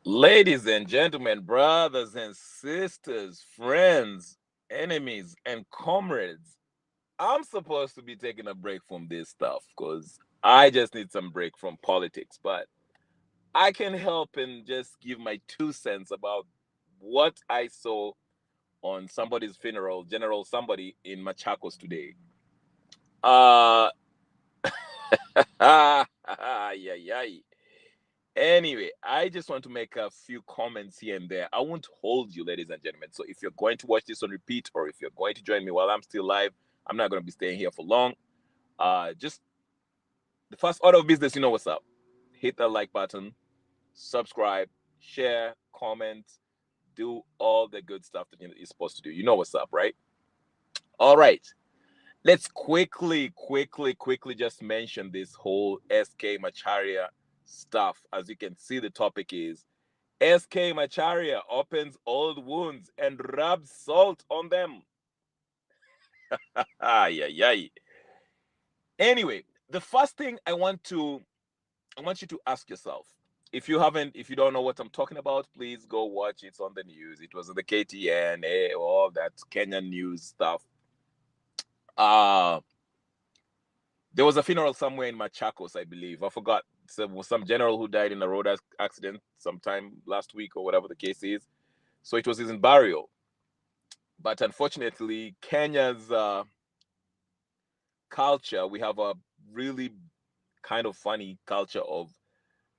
Ladies and gentlemen, brothers and sisters, friends, enemies, and comrades, I'm supposed to be taking a break from this stuff because I just need some break from politics. But I can help and just give my 2 cents about what I saw on somebody's funeral, General somebody in Machakos today. Uh, yeah, yeah. Anyway, I just want to make a few comments here and there. I won't hold you, ladies and gentlemen. So if you're going to watch this on repeat or if you're going to join me while I'm still live, I'm not going to be staying here for long. Just the first order of business, you know what's up. Hit that like button, subscribe, share, comment, do all the good stuff that you're supposed to do. You know what's up, right? All right. Let's quickly just mention this whole SK Macharia stuff. As you can see, the topic is SK Macharia opens old wounds and rubs salt on them. Ay, ay, ay. Anyway, the first thing I want you to ask yourself. If you don't know what I'm talking about, please go watch. It's on the news. It was on the KTN, all that Kenyan news stuff. Uh there was a funeral somewhere in Machakos, I believe. I forgot. Was some general who died in a road accident sometime last week or whatever the case is. So it was his burial. But unfortunately, Kenya's culture, we have a really kind of funny culture of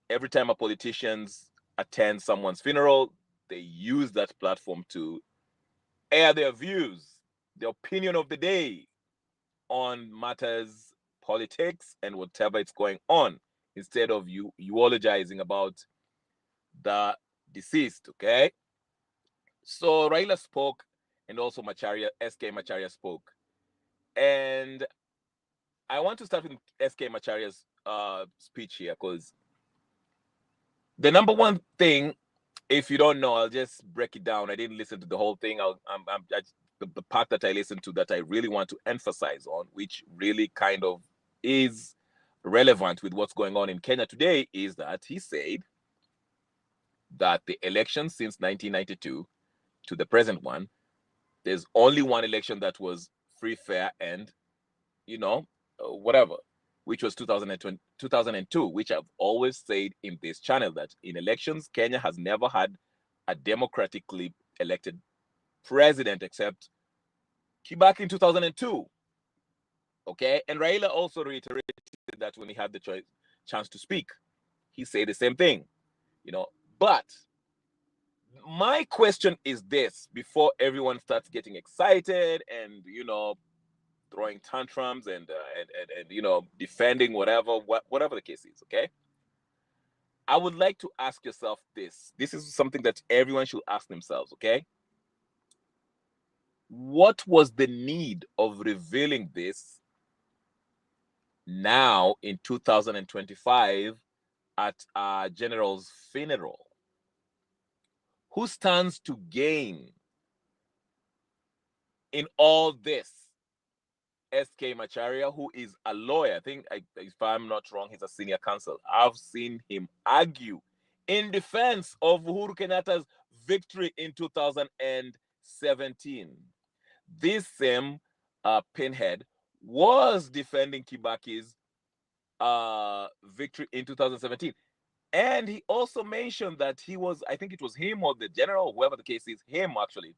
every time a politicians attend someone's funeral, they use that platform to air their views, the opinion of the day on matters politics and whatever is going on, instead of you eulogizing about the deceased. Okay, so Raila spoke, and also Macharia, SK Macharia spoke, and I want to start with SK Macharia's speech here because the number one thing, if you don't know, I'll just break it down. I didn't listen to the whole thing. The part that I listened to that I really want to emphasize on, which really kind of is relevant with what's going on in Kenya today, is that he said that the election since 1992 to the present one, there's only one election that was free, fair, and you know, whatever, which was 2002, which I've always said in this channel that in elections, Kenya has never had a democratically elected president except Kibaki in 2002. Okay. And Raila also reiterated that when he had the chance to speak, he said the same thing, you know. But my question is this, before everyone starts getting excited and, throwing tantrums and defending whatever the case is. Okay, I would like to ask yourself this. This is something that everyone should ask themselves. Okay, what was the need of revealing this now in 2025 at a general's funeral? Who stands to gain in all this? SK Macharia, who is a lawyer. I think, if I'm not wrong, he's a senior counsel. I've seen him argue in defense of Uhuru Kenyatta's victory in 2017. This same pinhead was defending Kibaki's victory in 2017. And he also mentioned that he was, I think it was him or the general, whoever the case is, him actually,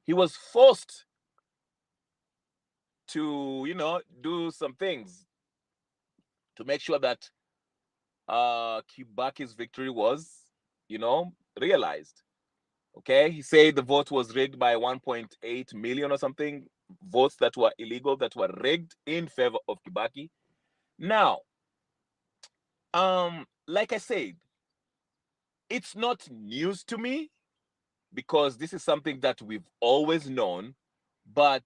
he was forced to, do some things to make sure that Kibaki's victory was, realized. Okay, he said the vote was rigged by 1.8 million or something, votes that were illegal, that were rigged in favor of Kibaki. Now, like I said, it's not news to me because this is something that we've always known, but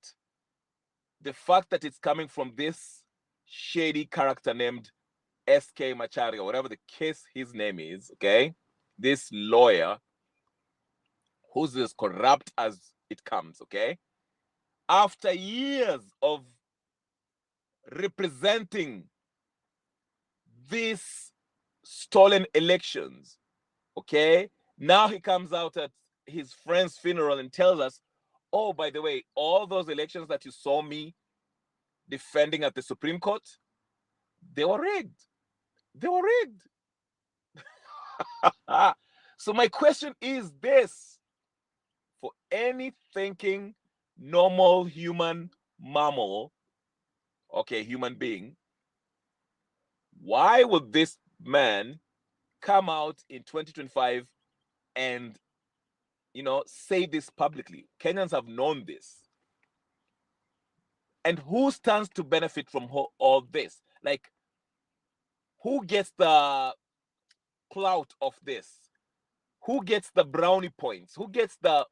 the fact that it's coming from this shady character named SK Macharia, whatever the case his name is, okay, this lawyer who's as corrupt as it comes, okay, after years of representing these stolen elections, okay, Now he comes out at his friend's funeral and tells us, oh, by the way, all those elections that you saw me defending at the Supreme Court, they were rigged. They were rigged. So my question is this: for any thinking, normal human mammal, okay, human being, why would this man come out in 2025 and, say this publicly? Kenyans have known this. And who stands to benefit from all this? Like, who gets the clout of this? Who gets the brownie points? Who gets the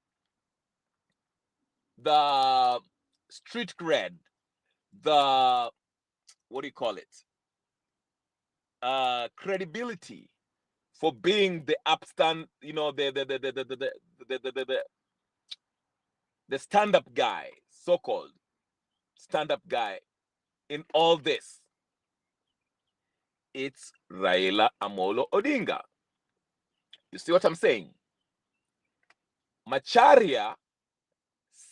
street cred? The, what do you call it? Credibility for being the upstand, the stand-up guy, so-called stand-up guy in all this. It's Raila Amolo Odinga. You see what I'm saying? Macharia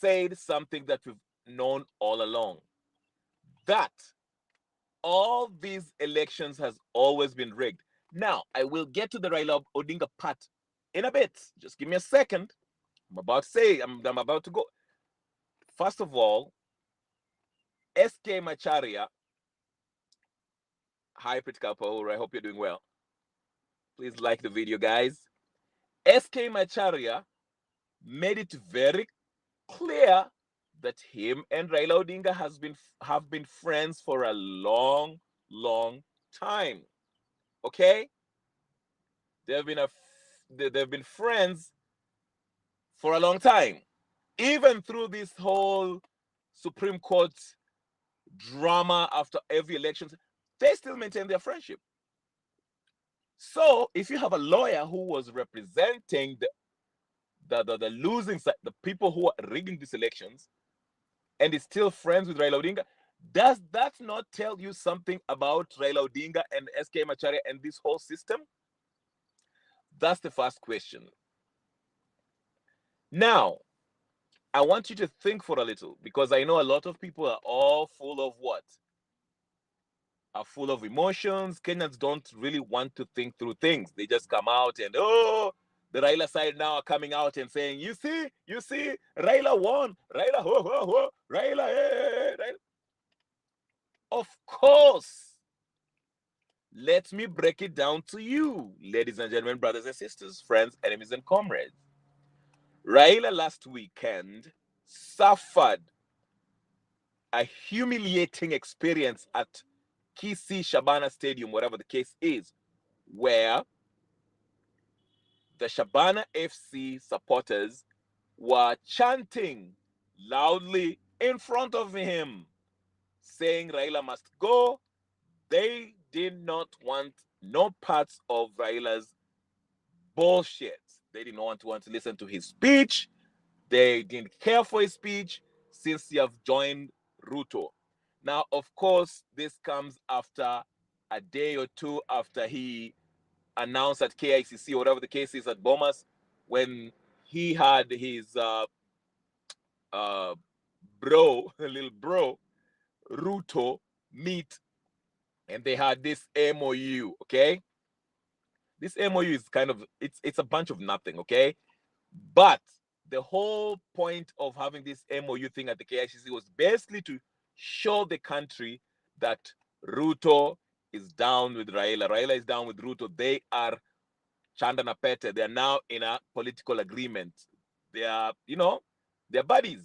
said something that we've known all along, that all these elections has always been rigged. Now, I will get to the Raila Odinga part in a bit. Just give me a second. I'm about to go. First of all, SK Macharia. Hi, Pritika Pahura. I hope you're doing well. Please like the video, guys. SK Macharia made it very clear that him and Raila Odinga have been friends for a long, long time. Okay, they've been friends for a long time, even through this whole Supreme Court drama after every election. They still maintain their friendship. So if you have a lawyer who was representing the losing side, the people who are rigging these elections, and is still friends with Raila Odinga, does that not tell you something about Raila Odinga and SK Macharia and this whole system? That's the first question. Now, I want you to think for a little, because I know a lot of people are all full of what? Are full of emotions. Kenyans don't really want to think through things. They just come out and, oh, the Raila side now are coming out and saying, you see, Raila won. Raila, ho, ho, ho. Raila, hey, Raila. Of course. Let me break it down to you, ladies and gentlemen, brothers and sisters, friends, enemies, and comrades. Raila last weekend suffered a humiliating experience at Kisii Shabana Stadium, whatever the case is, where the Shabana FC supporters were chanting loudly in front of him, saying Raila must go. They did not want no parts of Raila's bullshit. They did not want to listen to his speech. They didn't care for his speech since he have joined Ruto. Now, of course, this comes after a day or two after he announced at KICC, whatever the case is at Bomas, when he had his little bro, Ruto, meet, and they had this MOU, okay? This MOU is kind of, it's a bunch of nothing, okay? But the whole point of having this MOU thing at the KICC was basically to show the country that Ruto is down with Raila. Raila is down with Ruto. They are Chanda na Pete. They are now in a political agreement. They are, they're buddies.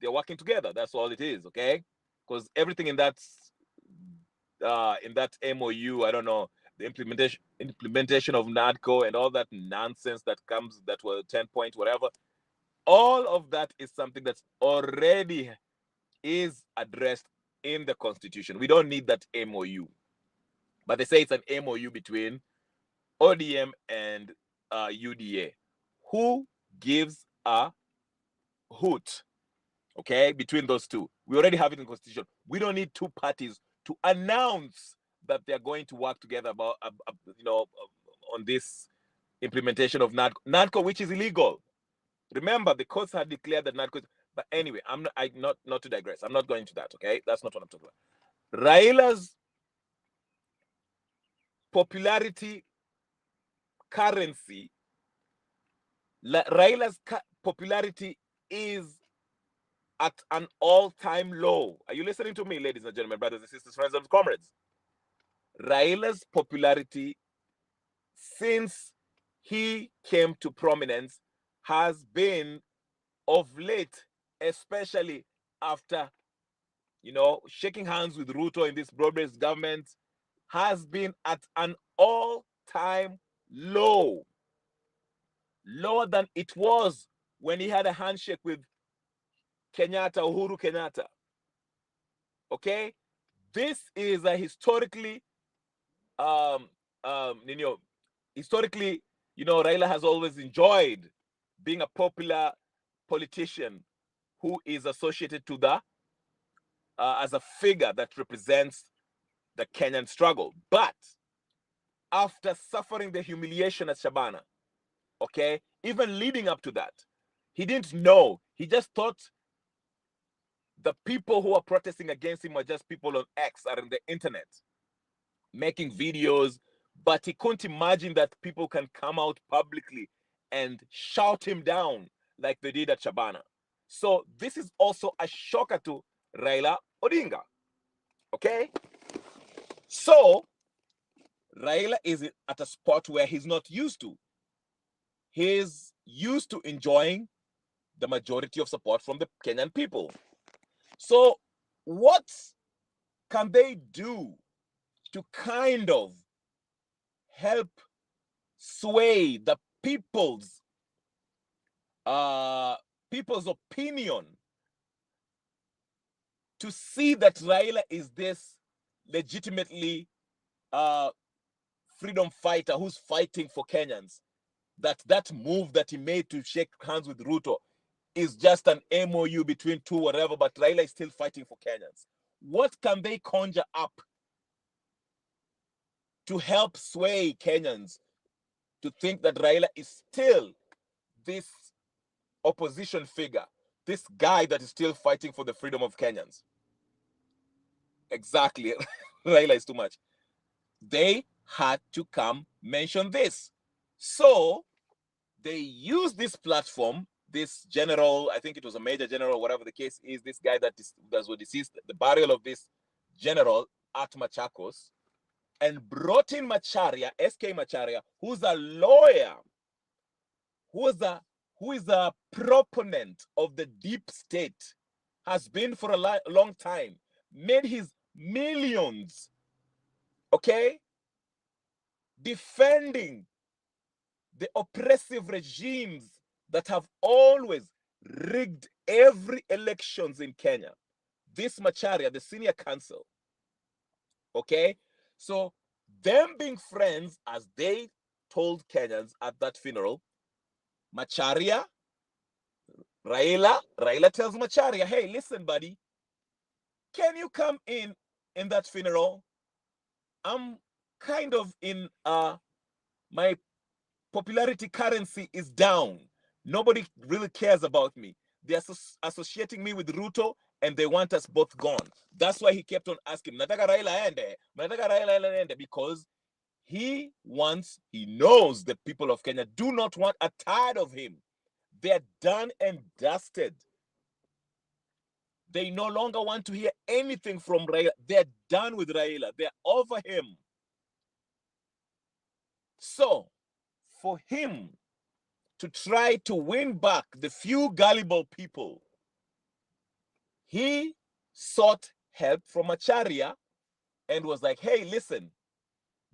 They're working together. That's all it is, okay? Because everything in that MOU, I don't know, the implementation of NADCO and all that nonsense that comes, that were 10 point whatever, all of that is something that's already is addressed in the Constitution. We don't need that MOU. But they say it's an MOU between ODM and UDA. Who gives a hoot, okay, between those two? We already have it in the Constitution. We don't need two parties to announce that they're going to work together about, on this implementation of NADCO, which is illegal. Remember, the courts had declared that NADCO. But anyway, not to digress. I'm not going to that. Okay, that's not what I'm talking about. Raila's popularity currency. Raila's popularity is at an all-time low. Are you listening to me, ladies and gentlemen, brothers and sisters, friends and comrades? Raila's popularity since he came to prominence has been of late, especially after, shaking hands with Ruto in this broad-based government, has been at an all-time low. Lower than it was when he had a handshake with Uhuru Kenyatta. Okay? This is a historically, Raila has always enjoyed being a popular politician who is associated to the, as a figure that represents the Kenyan struggle. But after suffering the humiliation at Shabana, okay, even leading up to that, he didn't know. He just thought the people who are protesting against him are just people on X or on the internet making videos, but he couldn't imagine that people can come out publicly and shout him down like they did at Shabana. So this is also a shocker to Raila Odinga. Okay? So Raila is at a spot where he's not used to. He's used to enjoying the majority of support from the Kenyan people. So what can they do to kind of help sway the people's opinion to see that Raila is this legitimately freedom fighter who's fighting for Kenyans? That move that he made to shake hands with Ruto is just an MOU between two whatever, but Raila is still fighting for Kenyans. What can they conjure up to help sway Kenyans to think that Raila is still this opposition figure, this guy that is still fighting for the freedom of Kenyans? Exactly. Raila is too much. They had to come mention this. So they used this platform, this general, I think it was a major general, whatever the case is, this guy that was deceased, the burial of this general at Machakos, and brought in Macharia, SK Macharia, who's a lawyer, who is a proponent of the deep state, has been for a long time, made his millions, okay, defending the oppressive regimes that have always rigged every elections in Kenya. This Macharia, the senior counsel, okay? So them being friends, as they told Kenyans at that funeral, Macharia, Raila tells Macharia, hey, listen, buddy, can you come in that funeral? I'm kind of in, my popularity currency is down. Nobody really cares about me. They're associating me with Ruto and they want us both gone. That's why he kept on asking, Nataka Raila ende, because he knows the people of Kenya do not want, are tired of him. They're done and dusted. They no longer want to hear anything from Raila. They're done with Raila. They're over him. So, for him to try to win back the few gullible people, he sought help from Macharia and was like, hey, listen,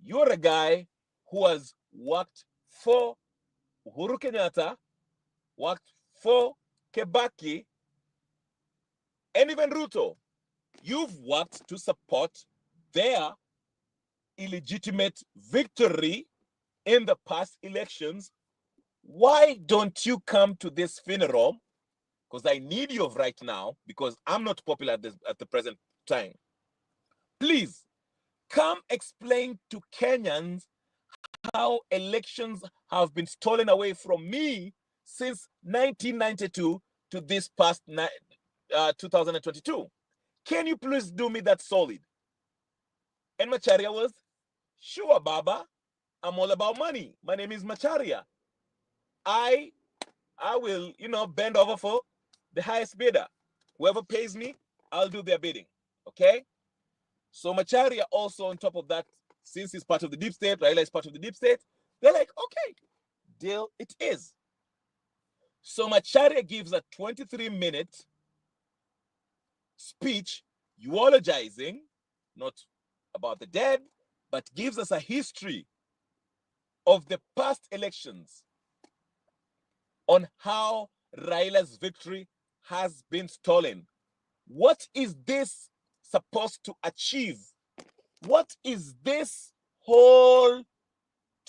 you're a guy who has worked for Uhuru Kenyatta, worked for Kebaki, and even Ruto. You've worked to support their illegitimate victory in the past elections. Why don't you come to this funeral? Because I need you right now, because I'm not popular at the present time. Please come explain to Kenyans how elections have been stolen away from me since 1992 to this past 2022. Can you please do me that solid? And Macharia was, sure, Baba, I'm all about money. My name is Macharia. I will, bend over for the highest bidder. Whoever pays me, I'll do their bidding. Okay? So Macharia also, on top of that, since he's part of the deep state, Raila is part of the deep state, they're like, okay, deal it is. So Macharia gives a 23-minute speech eulogizing, not about the dead, but gives us a history of the past elections on how Raila's victory has been stolen. What is this supposed to achieve? What is this whole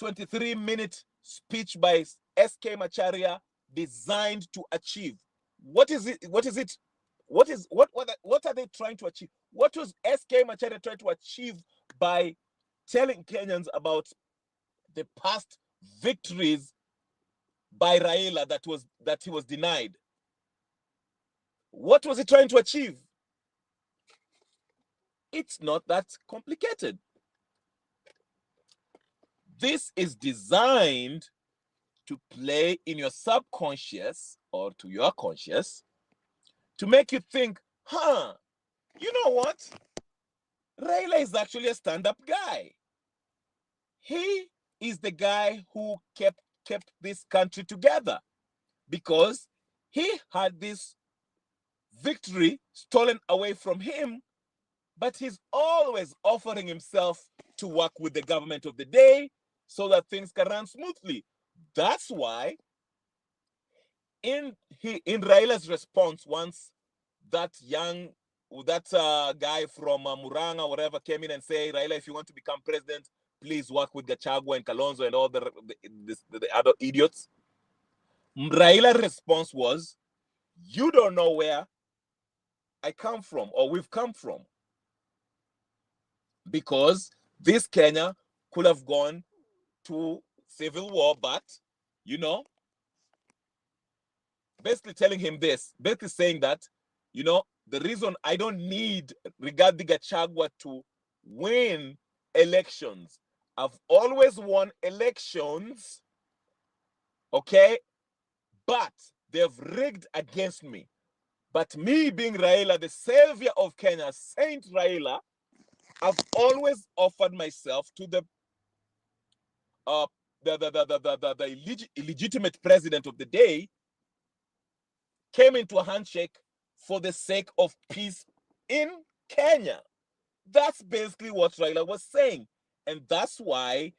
23-minute speech by SK Macharia designed to achieve? What is it? What are they trying to achieve? What was SK Macharia trying to achieve by telling Kenyans about the past victories by Raila that he was denied? What was he trying to achieve? It's not that complicated. This is designed to play in your subconscious or to your conscious to make you think, you know what? Raila is actually a stand-up guy. He is the guy who kept this country together because he had this victory stolen away from him, but he's always offering himself to work with the government of the day so that things can run smoothly. That's why in Raila's response, once that guy from Muranga, whatever, came in and say, Raila, if you want to become president, please work with Gachagua and Kalonzo and all the other idiots. Raila's response was, you don't know where I come from or we've come from. Because this Kenya could have gone to civil war, but, basically telling him this, basically saying that, the reason I don't need Rigathi Gachagua to win elections, I've always won elections, okay, but they've rigged against me. But me being Raila, the savior of Kenya, Saint Raila, I've always offered myself to the illegitimate president of the day, came into a handshake for the sake of peace in Kenya. That's basically what Raila was saying. And that's why,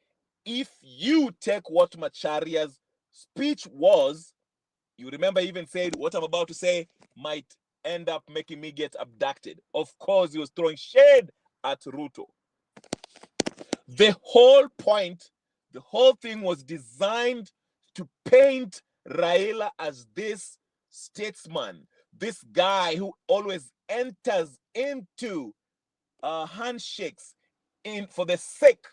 if you take what Macharia's speech was, you remember he even said, what I'm about to say might end up making me get abducted. Of course, he was throwing shade at Ruto. The whole point, the whole thing was designed to paint Raila as this statesman, this guy who always enters into handshakes for the sake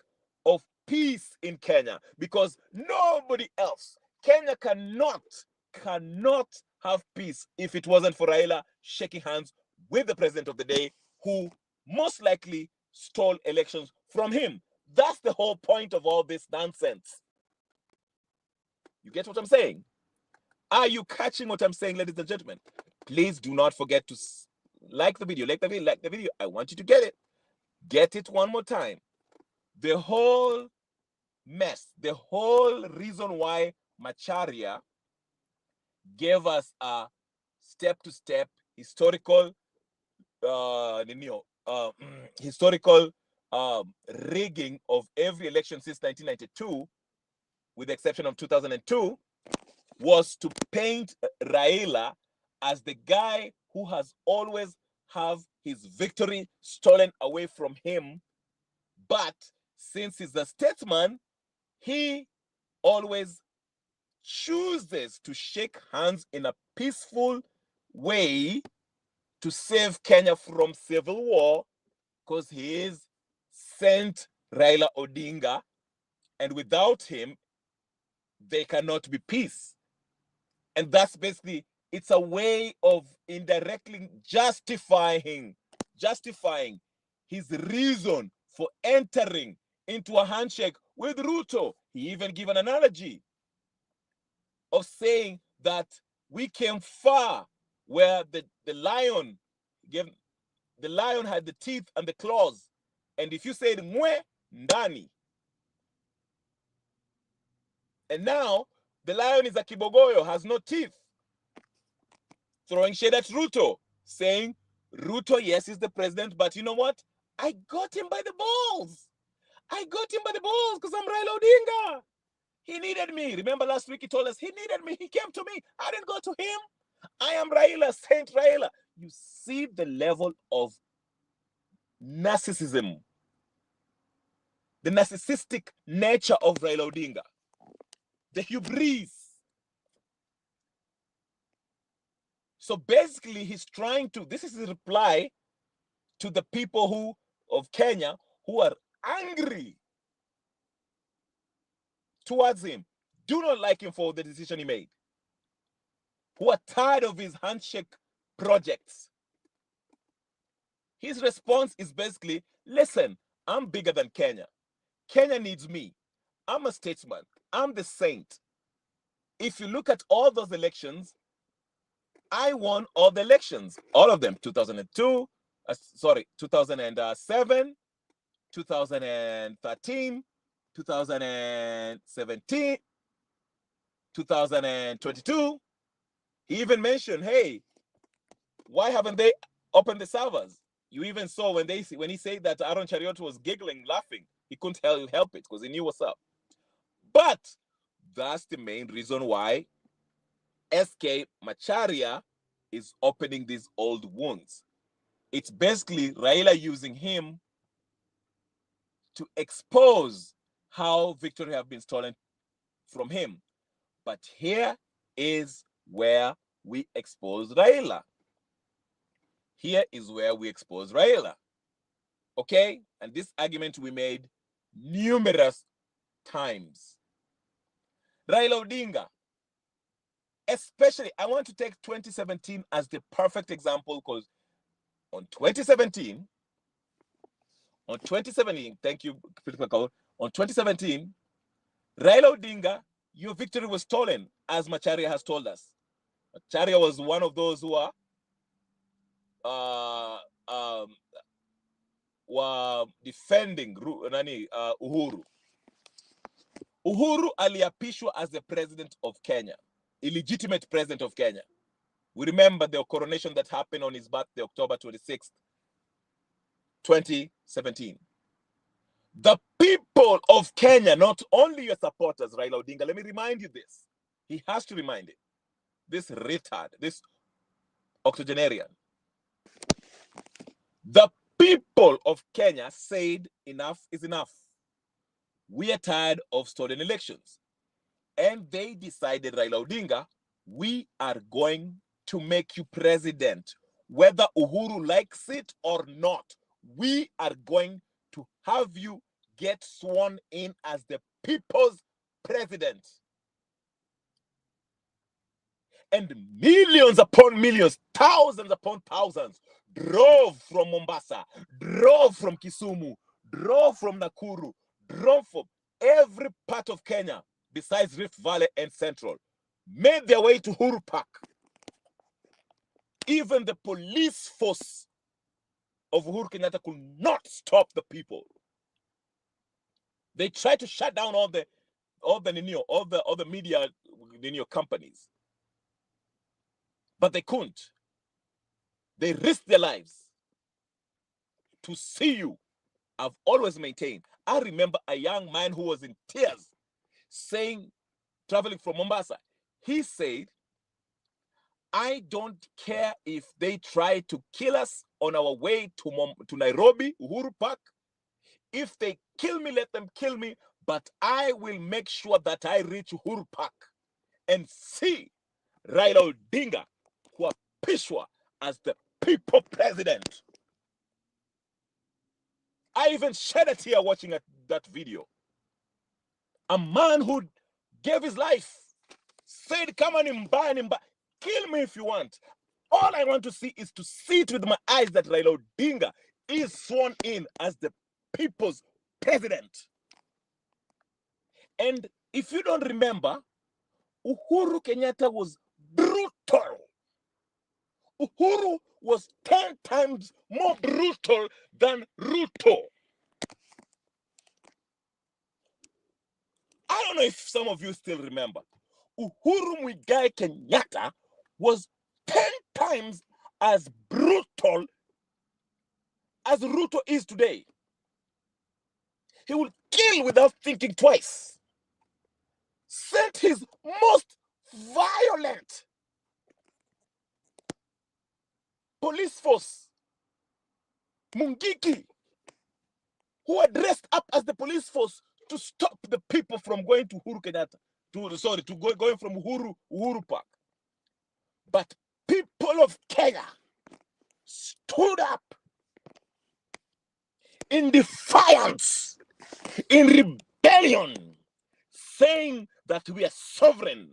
of peace in Kenya, because nobody else, Kenya cannot have peace if it wasn't for Raila shaking hands with the president of the day, who most likely stole elections from him. That's the whole point of all this nonsense. You get what I'm saying? Are you catching what I'm saying, ladies and gentlemen? Please do not forget to like the video. Like the video. I want you to get it. Get it one more time. The whole mess, the whole reason why Macharia gave us a step-to-step historical rigging of every election since 1992, with the exception of 2002, was to paint Raila as the guy who has always have his victory stolen away from him. But since he's a statesman, he always chooses to shake hands in a peaceful way to save Kenya from civil war, because he is Saint Raila Odinga, And without him, there cannot be peace. And that's basically, it's a way of indirectly justifying his reason for entering into a handshake with Ruto. He even gave an analogy of saying that we came far, where the lion had the teeth and the claws. And if you said mwe, ndani. And now the lion is a kibogoyo, has no teeth. Throwing shade at Ruto, saying, Ruto, yes, he's the president, but you know what? I got him by the balls. I got him by the balls because I'm Raila Odinga. He needed me. Remember last week he told us he needed me. He came to me. I didn't go to him. I am Raila, Saint Raila. You see the level of narcissism, the narcissistic nature of Raila Odinga, the hubris. So basically, he's trying to, this is his reply to the people of Kenya who are angry towards him, do not like him for the decision he made, who are tired of his handshake projects. His response is basically, listen, I'm bigger than Kenya. Kenya needs me. I'm a statesman. I'm the saint. If you look at all those elections, I won all the elections, all of them, 2002, 2007, 2013, 2017, 2022. He even mentioned, hey, why haven't they opened the servers? You even saw when he said that Aaron Chariot was giggling, laughing. He couldn't help it because he knew what's up. But that's the main reason why SK Macharia is opening these old wounds. It's basically Raila using him to expose how victory have been stolen from him. But here is where we expose Raila. Here is where we expose Raila. Okay? And this argument we made numerous times. Raila Odinga, especially, I want to take 2017 as the perfect example, because on 2017, thank you, on 2017, Raila Odinga, your victory was stolen, as Macharia has told us. Macharia was one of those who were defending Uhuru. Uhuru aliapishwa as the president of Kenya, illegitimate president of Kenya. We remember the coronation that happened on his birthday, October 26th, 2017. The people of Kenya, not only your supporters, Raila Odinga, let me remind you this. He has to remind it. This retard, this octogenarian. The people of Kenya said enough is enough. We are tired of stolen elections. And they decided, Raila Odinga, we are going to make you president. Whether Uhuru likes it or not, we are going to have you get sworn in as the people's president. And millions upon millions, thousands upon thousands, drove from Mombasa, drove from Kisumu, drove from Nakuru, drove from every part of Kenya besides Rift Valley and Central, made their way to Uhuru Park. Even the police force of Uhuru Kenyatta could not stop the people. They tried to shut down all the media companies, but they couldn't. They risked their lives to see you. I've always maintained. I remember a young man who was in tears saying, traveling from Mombasa, he said, I don't care if they try to kill us on our way to Nairobi, Uhuru Park. If they kill me, let them kill me, but I will make sure that I reach Uhuru Park and see Raila Odinga, who apishwa as the people president. I even shed a tear watching that video. a man who gave his life, said, come on and buy, kill me if you want. All I want to see is to see it with my eyes that Raila Odinga is sworn in as the people's president. And if you don't remember, Uhuru Kenyatta was brutal. Uhuru was 10 times more brutal than Ruto. I don't know if some of you still remember. Uhuru Muigai Kenyatta was 10 times as brutal as Ruto is today. He will kill without thinking twice. Sent his most violent police force, Mungiki, who are dressed up as the police force to stop the people from going to Uhuru Kenyatta, going from Uhuru Park. But people of Kenya stood up in defiance, in rebellion, saying that we are sovereign.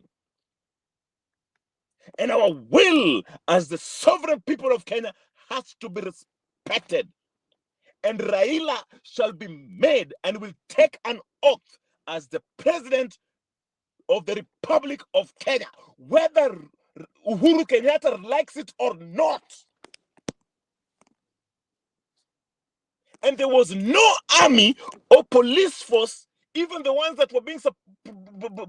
And our will as the sovereign people of Kenya has to be respected. And Raila shall be made and will take an oath as the president of the Republic of Kenya, whether Uhuru Kenyatta likes it or not. And there was no army or police force, even the ones that were being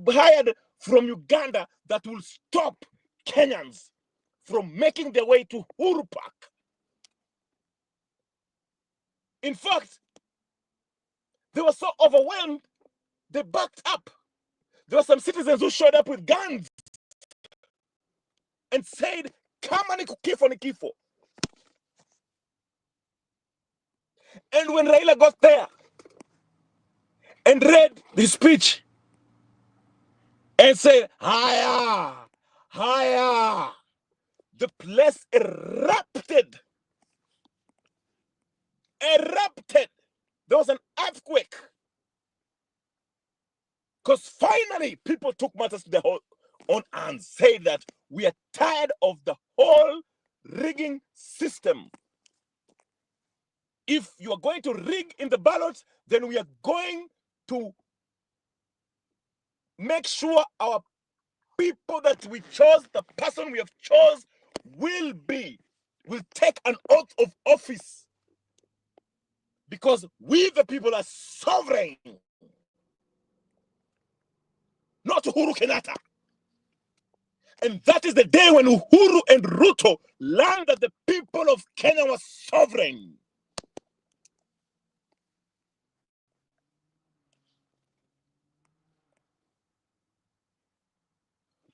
hired from Uganda, that will stop Kenyans from making their way to Uhuru Park. In fact, they were so overwhelmed, they backed up. There were some citizens who showed up with guns and said, "Kama ni kifo ni kifo." And when Raila got there and read the speech and said, "Higher, higher," the place erupted. Erupted. There was an earthquake. Because finally, people took matters to their own hands, said that we are tired of the whole rigging system. If you are going to rig in the ballots, then we are going to make sure our people that we chose, the person we have chose, will take an oath of office. Because we, the people, are sovereign. Not Uhuru Kenyatta. And that is the day when Uhuru and Ruto learned that the people of Kenya were sovereign.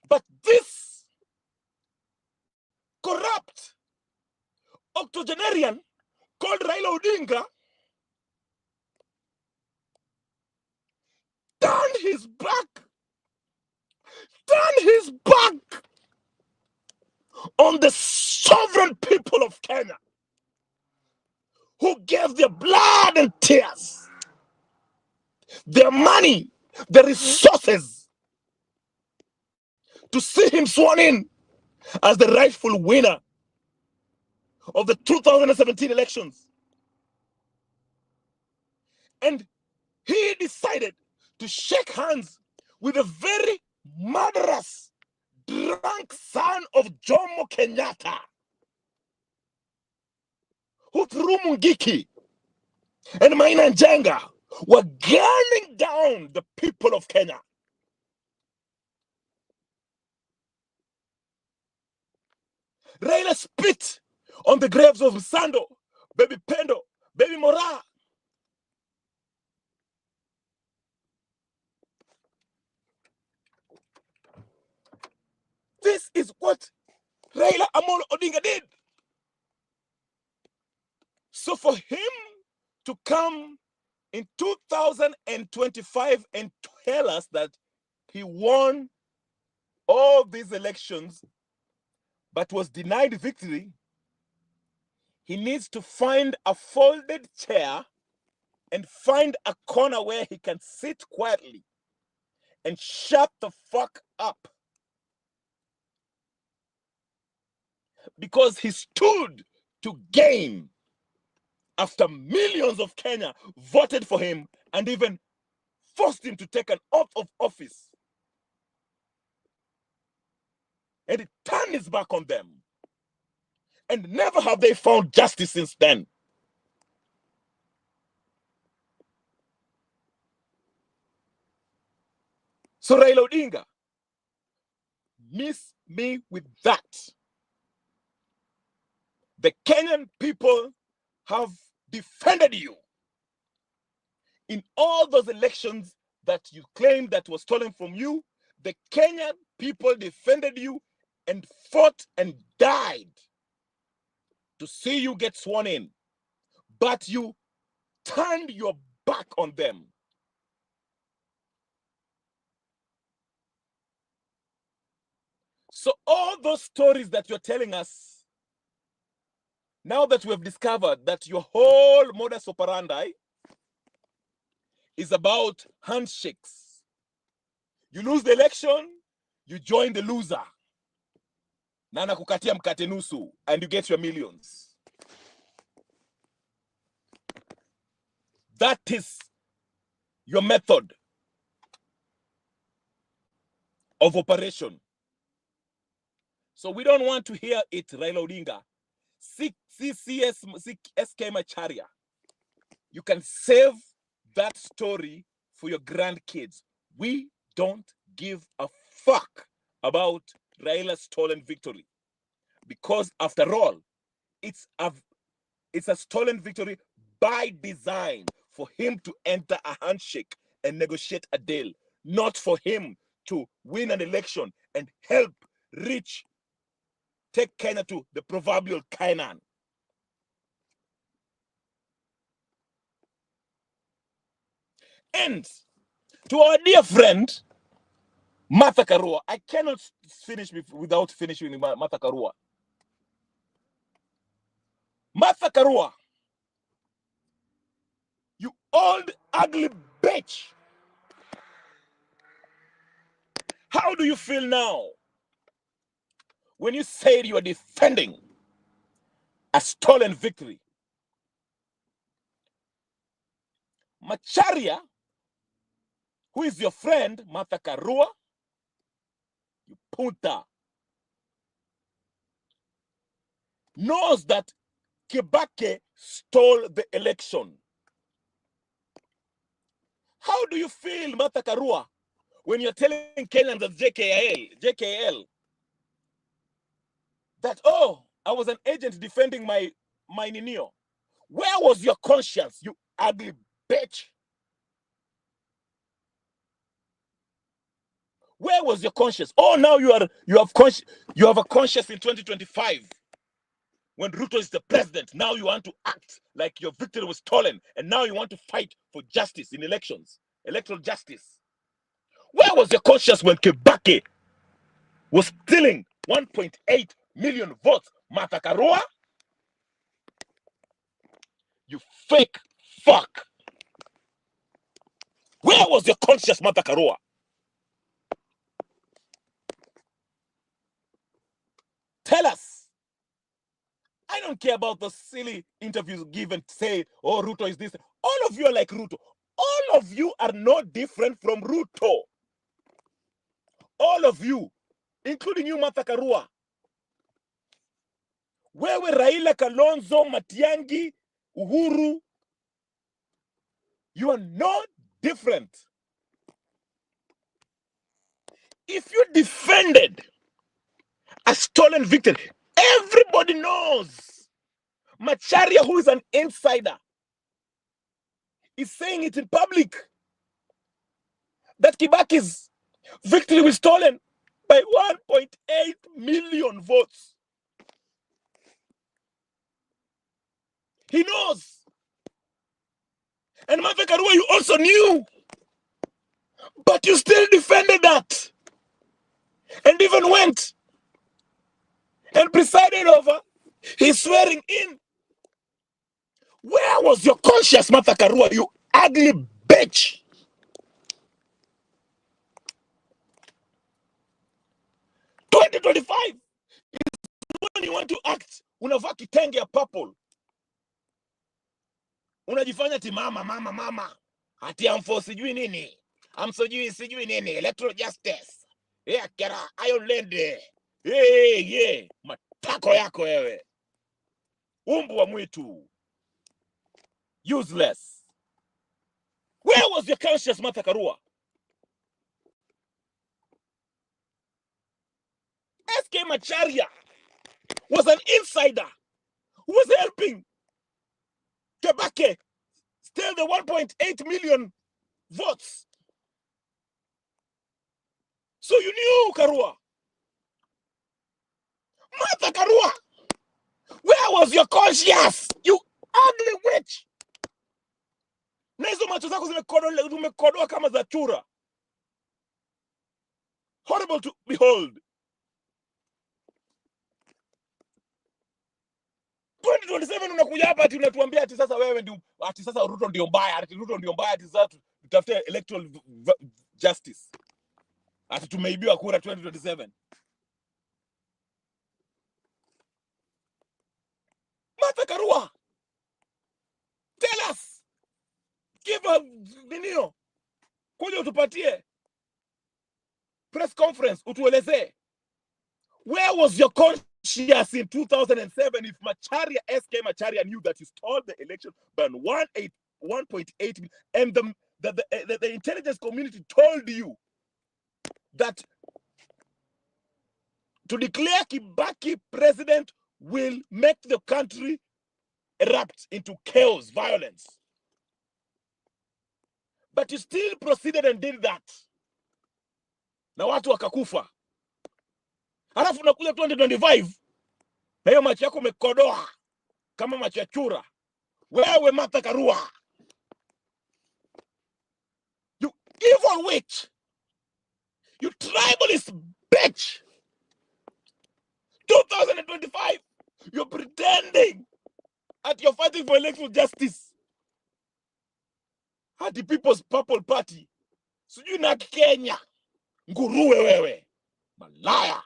But this corrupt octogenarian called Raila Odinga turned his back on the sovereign people of Kenya, who gave their blood and tears, their money, their resources, to see him sworn in as the rightful winner of the 2017 elections. And he decided to shake hands with a very murderous, drunk son of Jomo Kenyatta, who through Mungiki and Maina Njenga were gunning down the people of Kenya. Raila spit on the graves of Sando, Baby Pendo, Baby Mora. This is what Raila Amolo Odinga did. So for him to come in 2025 and tell us that he won all these elections but was denied victory, he needs to find a folded chair and find a corner where he can sit quietly and shut the fuck up. Because he stood to gain after millions of Kenya voted for him and even forced him to take an oath of office. And he turned his back on them. And never have they found justice since then. So Raila Odinga, miss me with that. The Kenyan people have defended you in all those elections that you claim that was stolen from you. The Kenyan people defended you and fought and died to see you get sworn in. But you turned your back on them. So all those stories that you're telling us, now that we have discovered that your whole modus operandi is about handshakes. You lose the election, you join the loser. Na nakukatia mkate nusu, and you get your millions. That is your method of operation. So we don't want to hear it, Raila Odinga. SK Macharia. You can save that story for your grandkids. We don't give a fuck about Raila's stolen victory. Because after all, it's a stolen victory by design for him to enter a handshake and negotiate a deal, not for him to win an election and help take Kenya to the proverbial Canaan. And to our dear friend, Martha Karua, I cannot finish without finishing Martha Karua. Martha Karua, you old ugly bitch. How do you feel now when you said you are defending a stolen victory? Macharia, who is your friend, Martha Karua, you punta, knows that Kibaki stole the election. How do you feel, Martha Karua, when you're telling Kenyans of JKL, that, oh, I was an agent defending my Ninio? Where was your conscience, you ugly bitch? Where was your conscience? Oh, now you have a conscience in 2025. When Ruto is the president, now you want to act like your victory was stolen, and now you want to fight for justice in elections, electoral justice. Where was your conscience when Kibaki was stealing 1.8 million votes? Martha Karua, you fake fuck. Where was your conscience, Martha Karua? Tell us. I don't care about the silly interviews you give and say, oh, Ruto is this. All of you are like Ruto. All of you are no different from Ruto. All of you, including you, Martha Karua. Wewe Raila, Kalonzo, Matiang'i, Uhuru, you are not different. If you defended a stolen victory, everybody knows. Macharia, who is an insider, is saying it in public that Kibaki's victory was stolen by 1.8 million votes. He knows. And Martha Karua, you also knew. But you still defended that. And even went and presided over his swearing in. Where was your conscience, Martha Karua, you ugly bitch? 2025 when you want to act, unavaa kitenge ya purple. Unajifanya ti mama. Ati amfo sijui nini. Sijui nini. Electoral justice. Kera, Iron Lady. Matako yako wewe. Umbu wa mwitu. Useless. Where was your conscience, Martha Karua? SK Macharia was an insider who was helping Kebake steal the 1.8 million votes. So you knew, Karua. Martha Karua, where was your conscience? You ugly witch. Na hizo macho zako zimekodoa kama za chura. Horrible to behold. 2027 unakuja hapa ati unatuambia ati sasa wewe ndio ati sasa Ruto ndio mbaya, ati Ruto ndio mbaya, ati sasa tutafute electoral justice. Ati tumeibiwa kura 2027. Martha Karua, tell us. Give a video. Kuja utupatie press conference utueleze. Where was your conscience in 2007 if Macharia, SK Macharia knew that you stole the election by 1.8 and the intelligence community told you that to declare Kibaki president will make the country erupt into chaos, violence. But you still proceeded and did that. Na watu wakakufa. Halafu unakuja 2025 na hiyo macho yako umekodoa kama macho ya chura. Wewe Martha Karua, you evil witch, you tribalist bitch. 2025, you're pretending that you're fighting for electoral justice at the People's Purple Party. Sijui na Kenya. Nguruwe wewe. Malaya.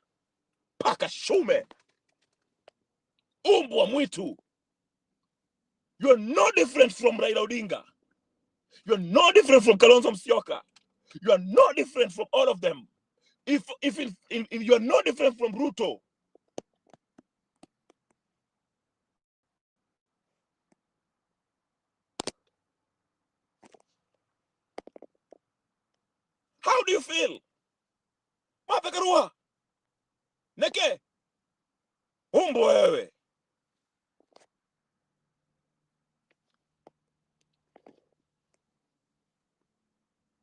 Paka shume. Umbu wa mwitu. You're no different from Raila Odinga. You're no different from Kalonzo Musyoka. You're no different from all of them. If you're no different from Ruto. How do you feel? Martha Karua. Neke. Umbu wewe.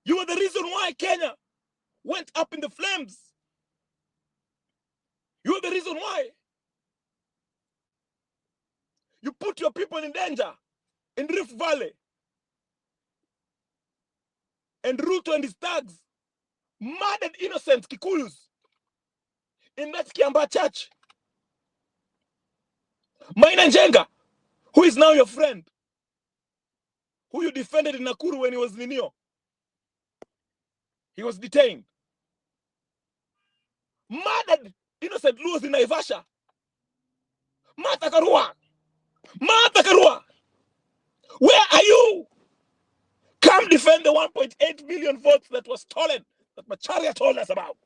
You are the reason why Kenya went up in the flames. You are the reason why you put your people in danger in Rift Valley. And Ruto and his thugs murdered innocent Kikuyus in that Kiamba church. Maina Njenga, who is now your friend, who you defended in Nakuru when he was Ninio. He was detained. Murdered innocent Luos in Naivasha. Martha Karua. Martha Karua. Where are you? Come defend the 1.8 million votes that was stolen, that Macharia told us about.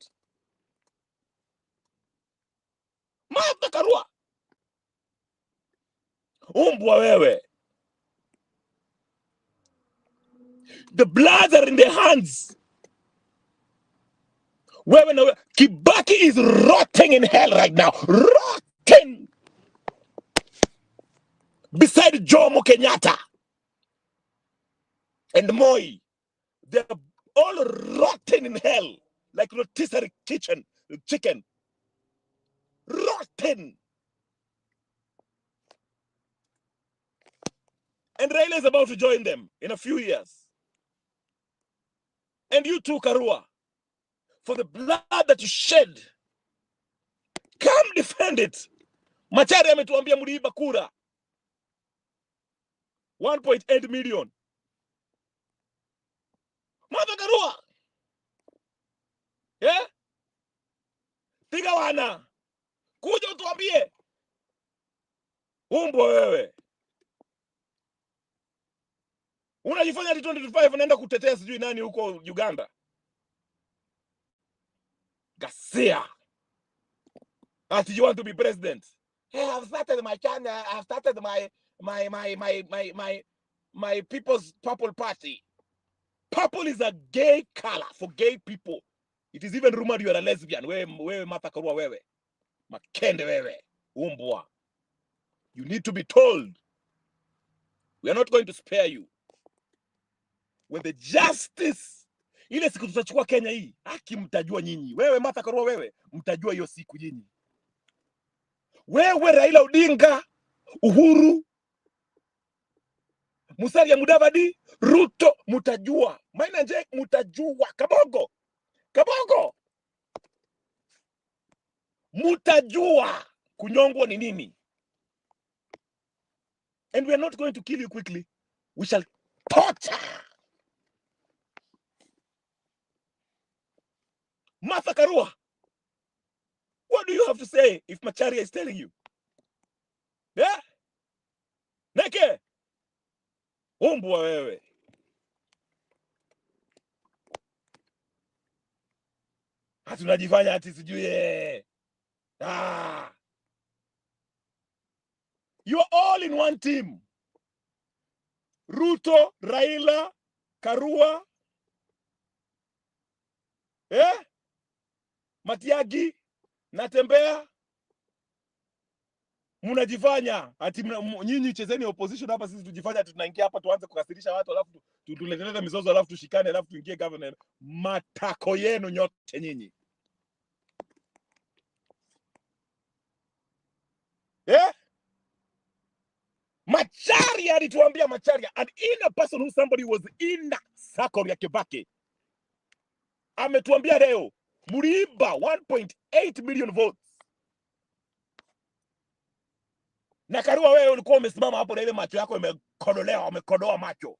Martha Karua. Umbwa wewe. The bloods are in their hands. Kibaki is rotting in hell right now. Rotting. Beside Jomo Kenyatta and Moi. They're all rotten in hell. Like rotisserie chicken. Rotten. And Raila is about to join them in a few years. And you too, Karua, for the blood that you shed, come defend it. Macharia ametuambia mliiba kura 1.8 million. Martha Karua. Yeah? Think bwana. Kuja utuambie. Umbwa wewe. Unajifanya ati 2025 unaenda kutetea sijui nani huko Uganda. Gasia. Ati you want to be president. Hey, I've started my channel. I've started my People's Purple Party. Purple is a gay color for gay people. It is even rumored you are a lesbian. Wewe Martha Karua wewe. Makende wewe. Umbwa. You need to be told. We are not going to spare you. When the justice, ile siku tutachukua Kenya hii, haki mtajua nyinyi. Wewe Martha Karua wewe, mtajua hiyo siku nyinyi. Wewe Raila Odinga, Uhuru, Musalia Mudavadi, Ruto, mutajua. Maina nje mutajua. Kabogo. Kabogo. Mutajua kunyongwa ni nini. And we are not going to kill you quickly. We shall torture. Martha Karua, what do you have to say if Macharia is telling you? Yeah? Neke? Umbwa wewe. Hatunajifanya ati sijui. You are all in one team. Ruto, Raila, Karua, Matiagi, Natembea. Munajifanya ati nyinyi chezeni opposition hapa, sisi tujifanya tunaingia hapa tuanze kukasirisha watu alafu tuletele mizozo alafu tushikane alafu tuingie government. Matako yenu nyote nyinyi. Macharia alituambia Macharia, an inner person who somebody was in circle ya Kibaki. Ametuambia leo mliiba 1.8 million votes. Na Karua wewe ulikuwa umesimama hapo na ile macho yako imekodolewa, umekodoa macho.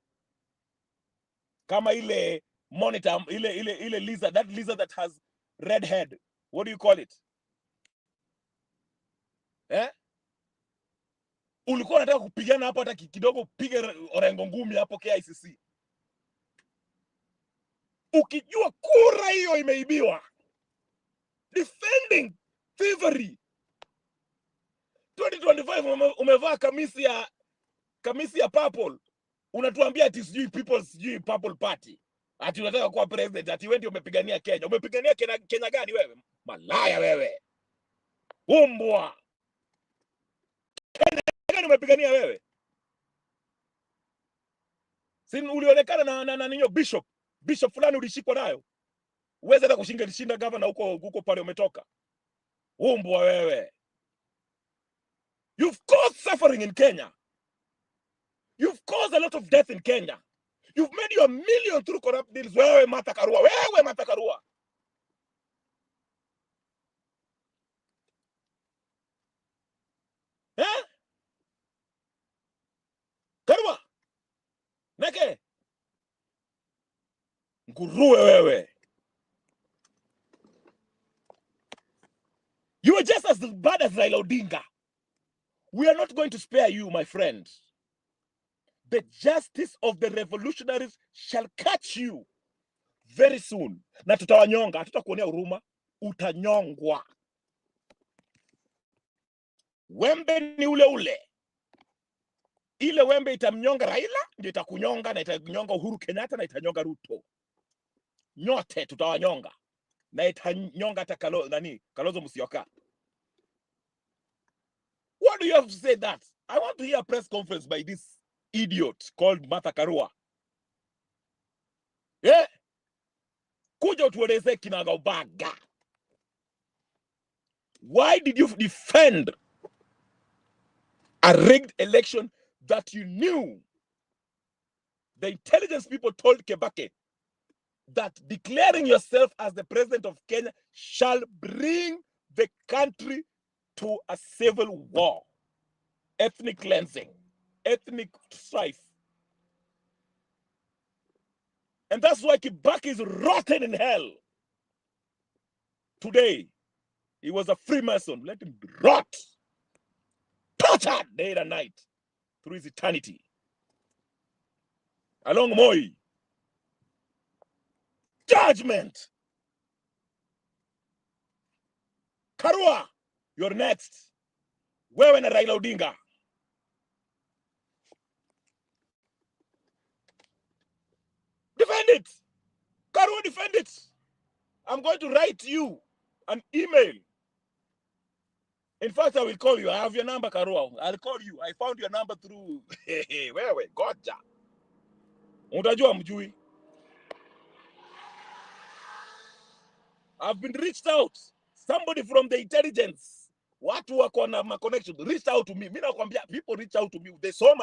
Kama ile monitor, ile lizard, that lizard that has red head. What do you call it? Ulikuwa unataka kupigana hapo hata kidogo, upige orengo ngumi hapo KICC. Ukijua kura hiyo imeibiwa. Defending thievery. 2025 umevaa kamisi ya purple. Unatuambia ati sijui Purple Party. Ati unataka kuwa president, ati wewe ndio umepigania Kenya. Umepigania Kenya gani wewe? Malaya wewe. Umbwa. Kenya gani umepigania wewe? Si ulionekana na ninyo bishop fulani ulishikwa nayo. Uweze hata kushinda governor huko pale umetoka. Umbwa wewe. You've caused suffering in Kenya. You've caused a lot of death in Kenya. You've made your million through corrupt deals. Wewe Martha Karua. Wewe Martha Karua. Karua. Neke. Nguruwe wewe. You are just as bad as Raila Odinga. We are not going to spare you, my friend. The justice of the revolutionaries shall catch you very soon. Na tutawanyonga, hatutakuonea huruma, utanyongwa. Wembe ni ule. Ile wembe itamnyonga Raila, ndio itakunyonga na itanyonga Uhuru Kenyatta na itanyonga Ruto. Nyote tutawanyonga. Na itanyonga hata Kalonzo Musyoka. What do you have to say that? I want to hear a press conference by this idiot called Martha Karua. Kuja utueleze kinagaubaga. Why did you defend a rigged election that you knew the intelligence people told Kibaki that declaring yourself as the president of Kenya shall bring the country to a civil war, ethnic cleansing, ethnic strife. And that's why Kibaki is rotten in hell today. He was a Freemason. Let him rot. Tortured day and night through his eternity. Along Moi. Judgment. Karua, you're next. Wewe na Raila Odinga. Defend it. Karua, defend it. I'm going to write you an email. In fact, I will call you. I have your number, Karua. I'll call you. I found your number through. Wewe, goja. Unajua mjui. I've been reached out. Somebody from the intelligence. Watu wako na connection reached out to me. Mimi nakwambia, people reach out to me. They saw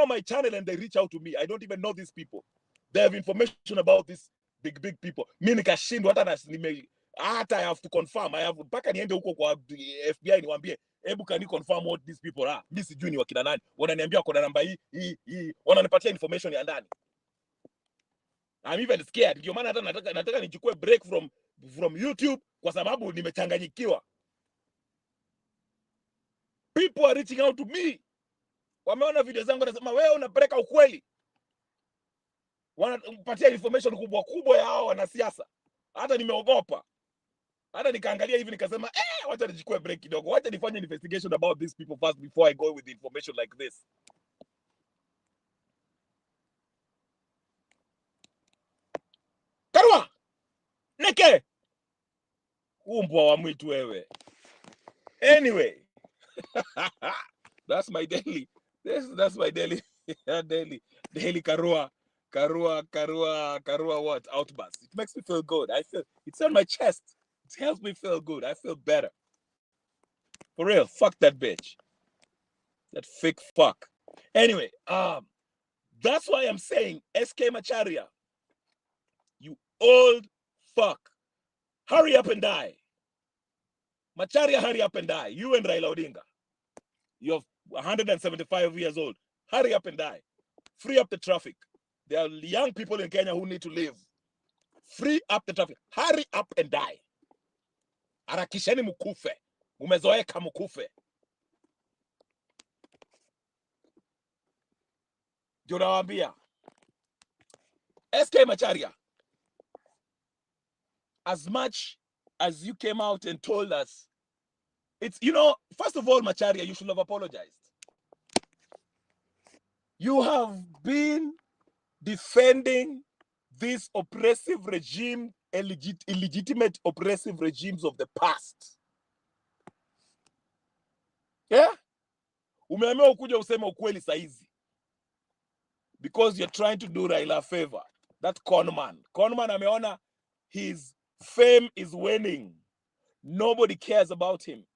my channel and they reach out to me. I don't even know these people. They have information about these big people. Mimi nikashindwa hata I have to confirm. I have mpaka niende huko kwa FBI niwaambie, hebu can you confirm what these people are? Mimi sijui ni wakina nani. Wananiambia kuna namba hii. Wananipatia information ya ndani. I'm even scared. Ndio maana hata nataka nichukue break from YouTube kwa sababu nimechanganyikiwa. People are reaching out to me. Wameona video zangu wanasema wewe unapeleka ukweli. Wanapatia information kubwa ya hao wanasiasa. Hata nimeogopa. Hata nikaangalia hivi nikasema wacha nichukue break kidogo. Wacha nifanye investigation about these people first before I go with the information like this. Karua! Neke! Umbwa wa mwitu wewe. Anyway. That's my daily. That's my daily. daily Karua what? Outburst. It makes me feel good. It's on my chest. It helps me feel good. I feel better. For real. Fuck that bitch. That fake fuck. Anyway, that's why I'm saying SK Macharia, you old fuck. Hurry up and die. Macharia, hurry up and die. You and Raila Odinga. You're 175 years old. Hurry up and die. Free up the traffic. There are young people in Kenya who need to live. Free up the traffic. Hurry up and die. Harakisheni mukufe. Mumezoeka mukufe. Ndio nawaambia. SK Macharia, as much as you came out and told us, it's, first of all, Macharia, you should have apologized. You have been defending this oppressive regime, illegitimate oppressive regimes of the past. Yeah? Umeamua ukuja useme ukweli saizi. Because you're trying to do Raila a favor. That conman ameona his fame is waning. Nobody cares about him.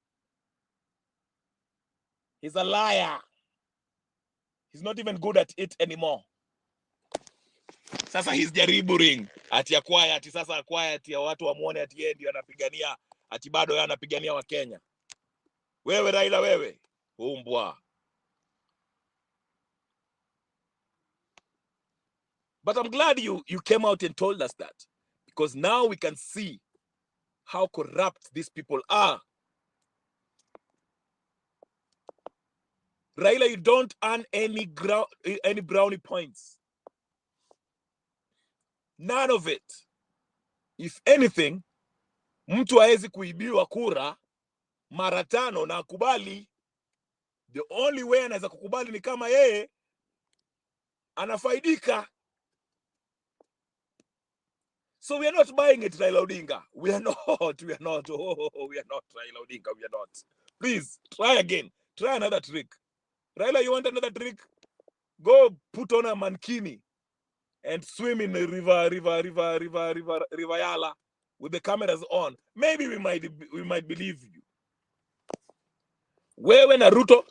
He's a liar. He's not even good at it anymore. Sasa he's jariburing ati acquire ati sasa acquire ati ya watu wamuone ati yeye ndio anapigania ati bado yeye anapigania wa Kenya. Wewe Raila wewe, umbwa. But I'm glad you came out and told us that, because now we can see how corrupt these people are. Raila, you don't earn any brownie points. None of it. If anything, mtu haezi kuibiwa kura mara 5 na akubali. The only way anaweza kukubali ni kama yeye anafaidika. So we are not buying it, Raila Odinga. We are not. Oh, we are not, Raila Odinga. We are not. Please, try again. Try another trick. Raila, you want another trick? Go put on a mankini and swim in the river Yala with the cameras on. Maybe we might believe you. Wewe na Ruto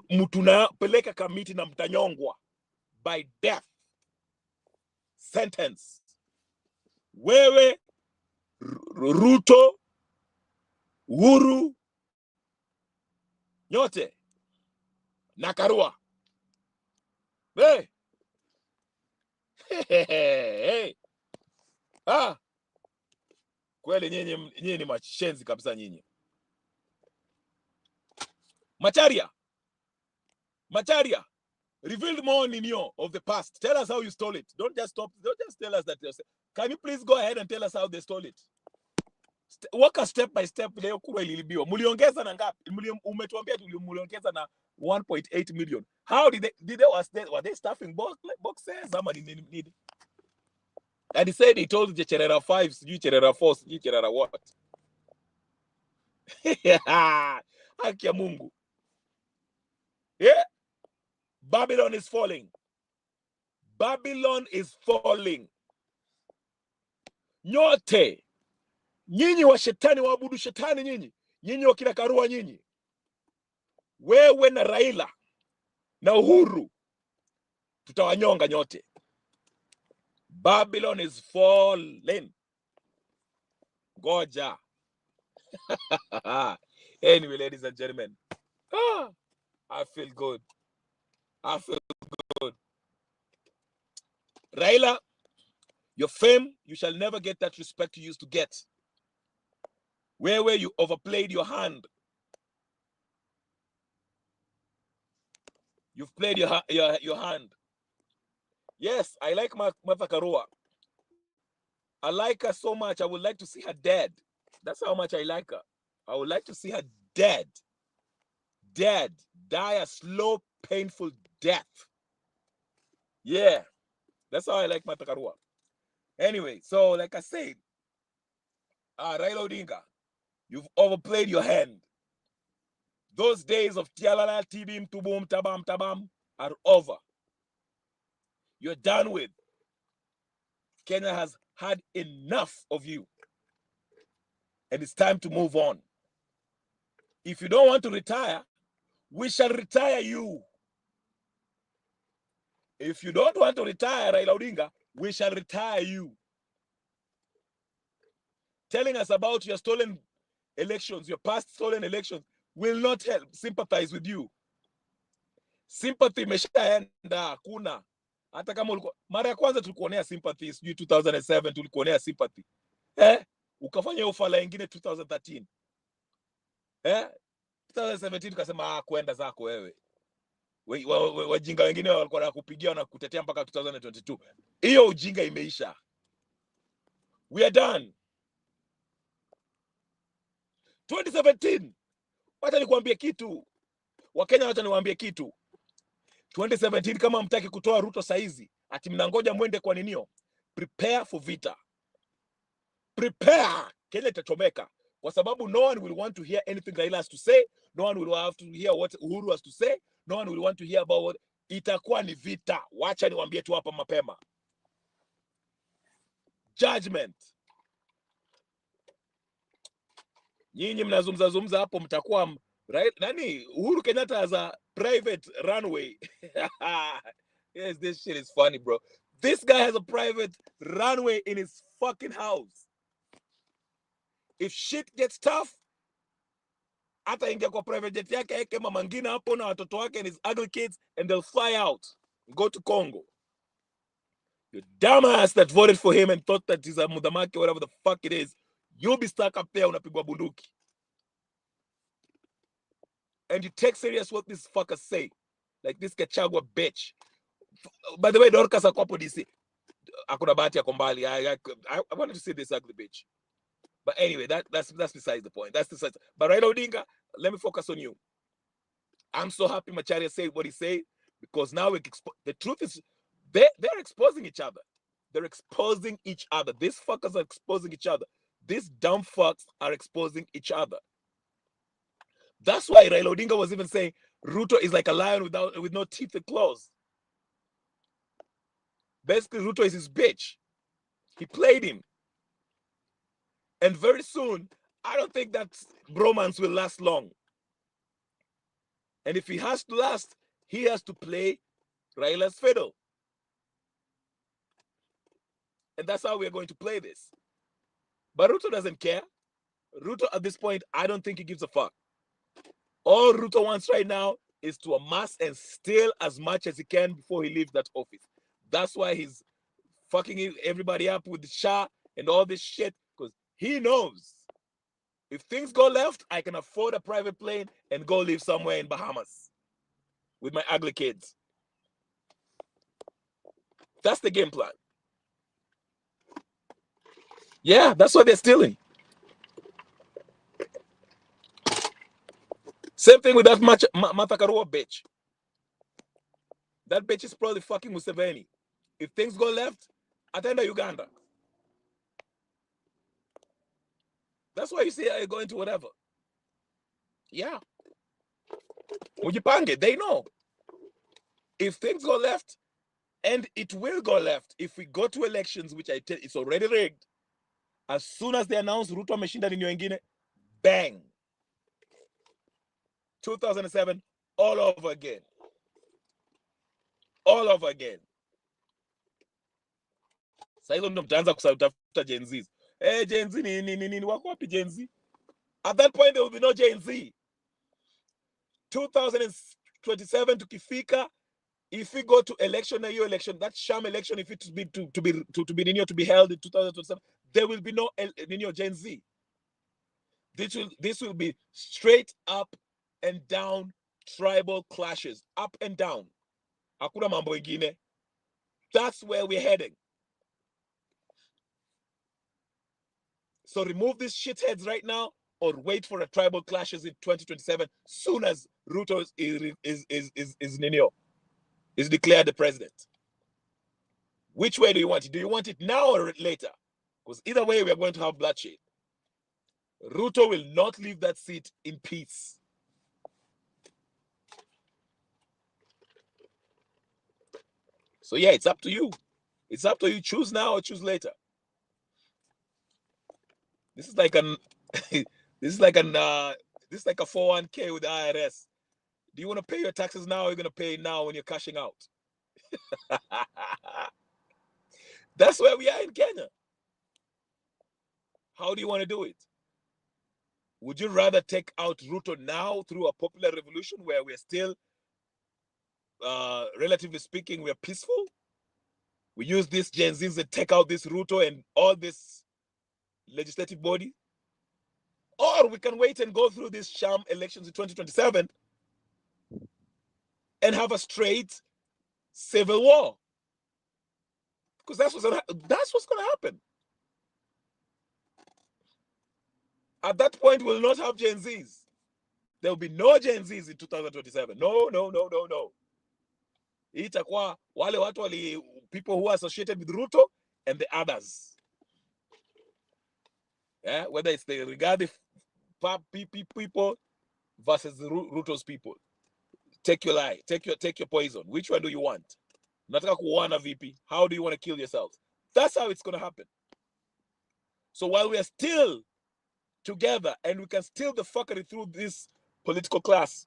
mutuna peleka kamiti na mtanyongwa by death sentence. Wewe Ruto, Uhuru, nyote na Karua. Hey. Hey. Kweli nyinyi ni machenzi kabisa nyinyi. Macharia, reveal more Nino of the past. Tell us how you stole it. Don't just tell us that. Can you please go ahead and tell us how they stole it? Walk a step by step. Leo kura ililibiwa. Muliongeza na ngapi? Umetuambia muliongeza na 1.8 million. How did they were they stuffing boxes? Somebody need. And he said he told the Cherera 5, you Cherera 4, you Cherera what? Haki ya Mungu. Yeah. Babylon is falling. Babylon is falling. Nyote. Nyinyi wa shetani waabudu shetani nyinyi. Nyinyi wakina Karua nyinyi. Wewe na Raila na Uhuru tutawanyonga nyote. Babylon is falling. Goja. Anyway, ladies and gentlemen. I feel good. I feel good. Raila, your fame, you shall never get that respect you used to get. Where you overplayed your hand. You've played your hand. Yes, I like Martha Karua. I like her so much. I would like to see her dead. That's how much I like her. I would like to see her dead. Dead. Die a slow, painful death. Yeah. That's how I like Martha Karua. Anyway, so like I said, Raila Odinga, you've overplayed your hand. Those days of tialala, tibim, tubum, tabam, tabam are over. You're done with. Kenya has had enough of you. And it's time to move on. If you don't want to retire, we shall retire you. If you don't want to retire, Raila Odinga, we shall retire you. Telling us about your stolen elections, your past stolen elections, will not help sympathize with you. Sympathy imeshaenda hakuna. Hata kama ulikuwa mara ya kwanza tulikuonea sympathy, sijui 2007 tulikuonea sympathy. Ukafanya ufala nyingine 2013. 2017 tukasema kwenda zako wewe. Wajinga wengine walikuwa wanakupigia na kutetea mpaka 2022. Hiyo ujinga imeisha. We are done. 2017. Wacha nikwambie kitu. Wakenya wacha niwaambie kitu. 2017 kama mtaki kutoa Ruto saizi, ati mnangoja mwende kwa ninio. Prepare for vita. Prepare. Kenya itachomeka. Kwa sababu no one will want to hear anything Raila has to say. No one will have to hear what Uhuru has to say. No one will want to hear about what. Itakuwa ni vita. Wacha niwaambie tu hapa mapema. Judgment. Nyinyi mnazungumza hapo mtakuwa right? Nani Uhuru Kenyatta has a private runway. Yes, this shit is funny, bro. This guy has a private runway in his fucking house. If shit gets tough, hata ingia kwa private jet yake eke mama ngina hapo na watoto wake and his ugly kids, and they'll fly out and go to Congo. You dumbass that voted for him and thought that he's a mudamaki, whatever the fuck it is, you'll be stuck up there unapigwa bunduki. And you take serious what these fuckers say. Like this Kachagwa bitch. By the way, Dorcas Akwapo DC. Akuna bahati yako mbali. I wanted to see this ugly bitch. But anyway, that's besides the point. That's besides. But Raila Odinga, let me focus on you. I'm so happy Macharia said what he said, because now the truth is they're exposing each other. They're exposing each other. These fuckers are exposing each other. These dumb fucks are exposing each other. That's why Raila Odinga was even saying Ruto is like a lion with no teeth and claws. Basically, Ruto is his bitch. He played him. And very soon, I don't think that bromance will last long. And if he has to last, he has to play Raila's fiddle. And that's how we're going to play this. But Ruto doesn't care. Ruto, at this point, I don't think he gives a fuck. All Ruto wants right now is to amass and steal as much as he can before he leaves that office. That's why he's fucking everybody up with the Shah and all this shit, because He knows if things go left, I can afford a private plane and go live somewhere in Bahamas with my ugly kids. That's the game plan. Yeah, that's what they're stealing. Same thing with that Macharia bitch. That bitch is probably fucking Museveni. If things go left, attend Uganda. That's why you see I go into whatever. Yeah. Ujipange, they know. If things go left, and it will go left, if we go to elections, which I tell it's already rigged, as soon as they announce Ruto ameshinda ni wengine, bang. 2007, all over again. All over again. Sasa hizo ndo mtaanza kutafuta Gen Z. Gen Z ni wako wapi Gen Z? At that point there will be no Gen Z. 2027 tukifika, if we go to election, a year election, that sham election, if it to be held in 2027, there will be no Gen Z. This will be straight up and down tribal clashes, up and down. Hakuna mambo ingine. That's where we're heading. So remove these shitheads right now, or wait for a tribal clashes in 2027. Soon as Ruto is declared the president. Which way do you want it? Do you want it now or later? Because either way, we are going to have bloodshed. Ruto will not leave that seat in peace. So yeah, it's up to you. It's up to you. Choose now or choose later. This is like an this is like a 401k with the IRS. Do you want to pay your taxes now or you're going to pay now when you're cashing out? That's where we are in Kenya. How do you want to do it? Would you rather take out Ruto now through a popular revolution where we're still, relatively speaking, we're peaceful? We use these Gen Zs to take out this Ruto and all this legislative body? Or we can wait and go through these sham elections in 2027 and have a straight civil war. Because that's what's going to happen. At that point, we'll not have Gen Zs. There will be no Gen Zs in 2027. No. Itakuwa wale watu people who are associated with Ruto and the others. Yeah, whether it's the Rigathi people versus the Ruto's people. Take your lie. Take your poison. Which one do you want? Nataka kuwana VP. How do you want to kill yourselves? That's how it's going to happen. So while we are still together and we can steal the fuckery through this political class,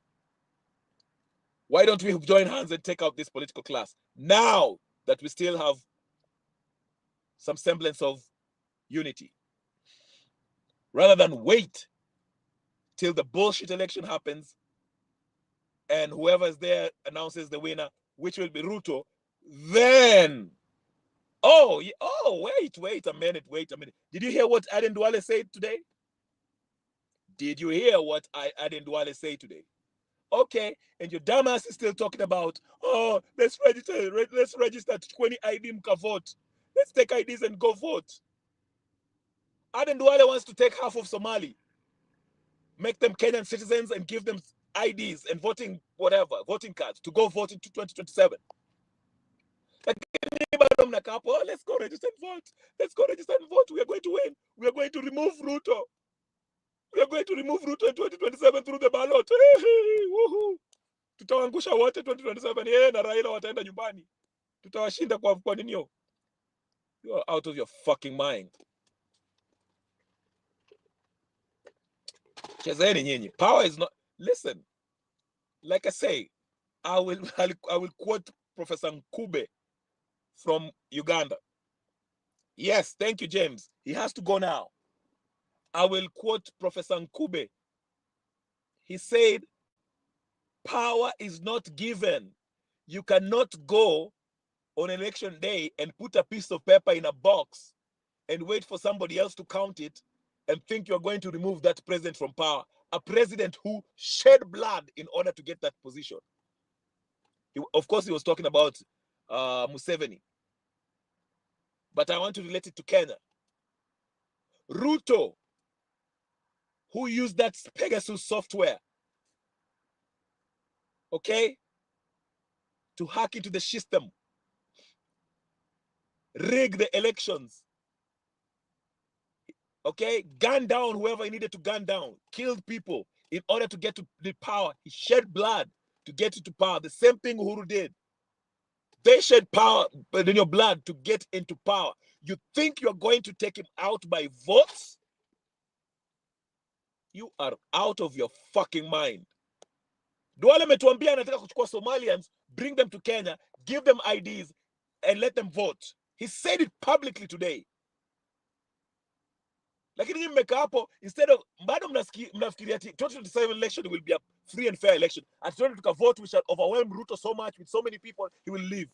why don't we join hands and take out this political class now that we still have some semblance of unity, rather than wait till the bullshit election happens and whoever is there announces the winner, which will be Ruto. Then, wait a minute. Did you hear what Aden Duale said today? Did you hear what Aden Duale said today? Okay, and your dumbass is still talking about, let's register 20 ID vote. Let's take IDs and go vote. Aden Duale wants to take half of Somali, make them Kenyan citizens and give them IDs and voting cards to go vote in 2027. Let's go register and vote. Let's go register and vote. We are going to win. We are going to remove Ruto. We are going to remove Ruto in 2027 through the ballot. Tutawangusha wote 2027. Yeye na Raila wataenda nyumbani. Tutawashinda kwa ninio. You are out of your fucking mind. Chezeni nyinyi. Power is not. Listen. Like I say, I will quote Professor Nkube from Uganda. Yes, thank you, James. He has to go now. I will quote Professor Nkube. He said, power is not given. You cannot go on election day and put a piece of paper in a box and wait for somebody else to count it and think you're going to remove that president from power, a president who shed blood in order to get that position. Of course, he was talking about Museveni. But I want to relate it to Kenya. Ruto, who used that Pegasus software, okay, to hack into the system, rig the elections, okay, gun down whoever he needed to gun down, killed people in order to get to the power. He shed blood to get into power. The same thing Uhuru did. They shed power in your blood to get into power. You think you're going to take him out by votes? You are out of your fucking mind. Duale ametuambia anataka kuchukua Somalians, bring them to Kenya, give them IDs, and let them vote. He said it publicly today. Lakini nyinyi mmekaa hapo, instead of, bado mnafikiria ati 2027 election will be a free and fair election. At 20 vote, we shall overwhelm Ruto so much with so many people, he will leave.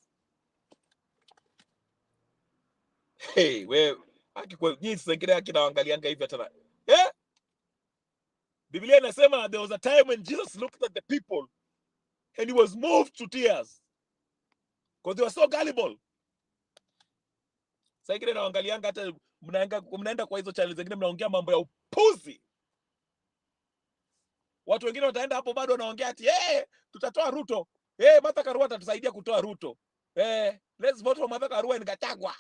Hey, wewe akikuwa nyinyi sengine akinaangalianga hivi tena. Yeah? Biblia inasema there was a time when Jesus looked at the people and he was moved to tears because they were so gullible. Sasa ingine naangalianga hata mnaenda kwa hizo channel zingine mnaongea mambo ya upuzi. Watu wengine wataenda hapo bado wanaongea ati tutatoa Ruto. Martha Karua atatusaidia kutoa Ruto. Let's vote for Martha Karua and Gachagua.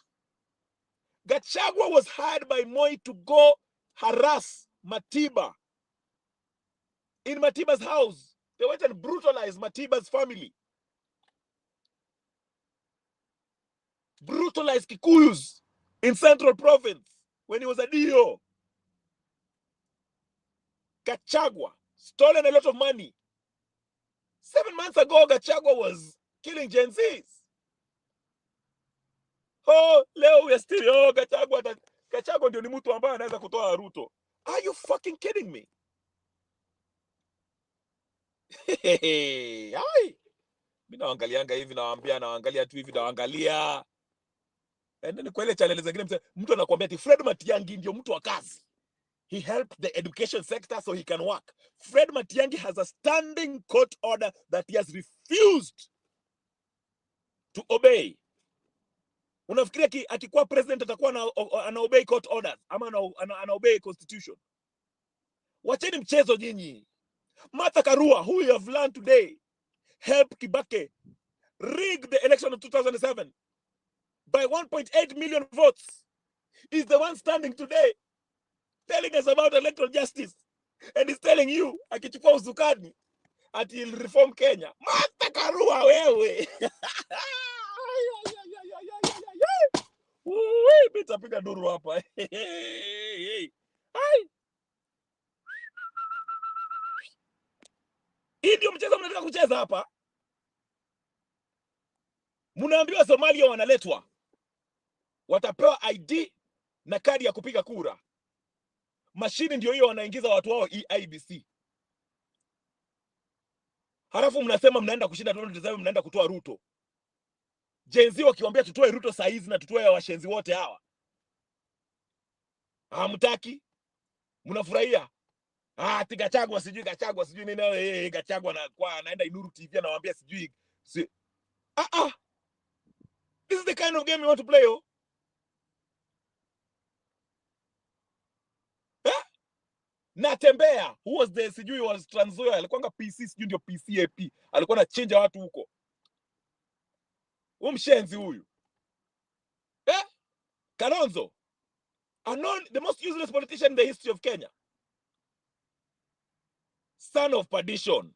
Gachagua was hired by Moi to go harass Matiba. In Matiba's house, they went and brutalized Matiba's family. Brutalized Kikuyus in Central Province when he was a DO. Gachagua stolen a lot of money. 7 months ago, Gachagua was killing Gen Zs. Leo we are still, Gachagua ndio ni mtu ambaye anaweza kutoa Ruto. Are you fucking kidding me? Hai. Mimi naangalianga hivi naangalia tu hivi naangalia. Ni kwa ile channel zingine mtu anakuambia ati Fred Matiang'i ndio mtu wa kazi. He helped the education sector so he can work. Fred Matiang'i has a standing court order that he has refused to obey. Unafikiria akikuwa president atakuwa ana obey court orders ama ana obey constitution? Wacheni mchezo nyinyi. Martha Karua, who you have learned today, helped Kibaki rig the election of 2007 by 1.8 million votes, is the one standing today telling us about electoral justice, and he's telling you akichukua usukani ati he'll reform Kenya. Martha Karua wewe. Nitapiga duru hapa. Hii ndio mchezo mnataka kucheza hapa. Mnaambiwa Somalia wanaletwa, watapewa ID na kadi ya kupiga kura. Mashini ndio hiyo wanaingiza watu wao IEBC. Halafu mnasema mnaenda kushinda 2027, mnaenda kutoa Ruto. Gen Z wakiwaambia tutoe Ruto saa hizi na tutoe washenzi wote hawa. Hamtaki? Mnafurahia? Gachagua sijui nini, Gachagua na kwa anaenda Inuru TV anawaambia sijui. This is the kind of game you want to play, Natembea, who was the sijui was Trans Nzoia, alikuwa PC sijui ndio PCAP. Alikuwa na change watu huko. Mshenzi huyu. Kalonzo, the most useless politician in the history of Kenya. Son of perdition.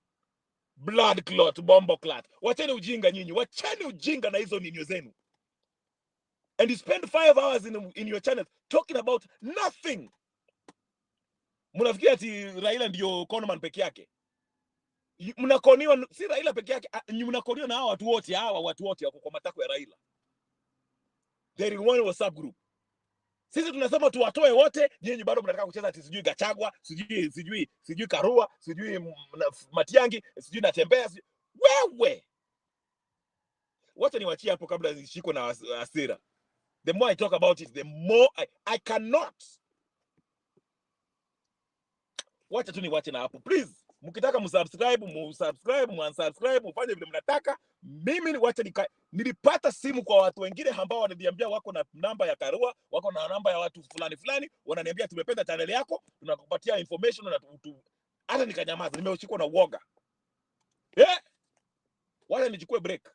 Blood clot, bombo clot. Wacheni ujinga nyinyi. Wacheni ujinga na hizo ninyo zenu. And you spend 5 hours in your channel talking about nothing. Mnafikiria ati Raila ndio conman peke yake? Mnakoniwa si Raila peke yake, mnakoniwa na hawa watu wote wako kwa matako ya Raila. There is one WhatsApp group. Sisi tunasema tuwatoe wote, nyinyi bado mnataka kucheza ati sijui Gachagua, sijui Karua, sijui Matiang'i, sijui Natembea. Wewe. Wacha niwachie hapo kabla nishikwe na hasira. The more I talk about it, the more I cannot. Wacha tu niwache na hapo. Please, mkitaka msubscribe, unsubscribe, mfanye vile mnataka. Mimi wacha nilipata simu kwa watu wengine ambao wananiambia wako na namba ya Karua, wako na namba ya watu fulani, wananiambia tumependa channel yako, tunakupatia information na hata nikanyamaza, nimeushikwa na uoga. Wala nichukue break.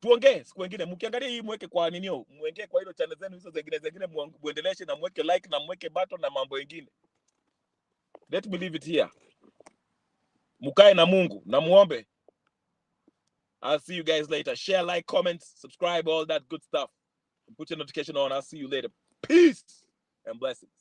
Tuongee siku nyingine. Mkiangalia hii mweke kwa ninio, muongee kwa hilo channel zenu hizo zingine muendeleshe na mweke like na mweke button na mambo mengine. Let me leave it here. Mukae na Mungu na muombe. I'll see you guys later. Share, like, comment, subscribe, all that good stuff. And put your notification on. I'll see you later. Peace and blessings.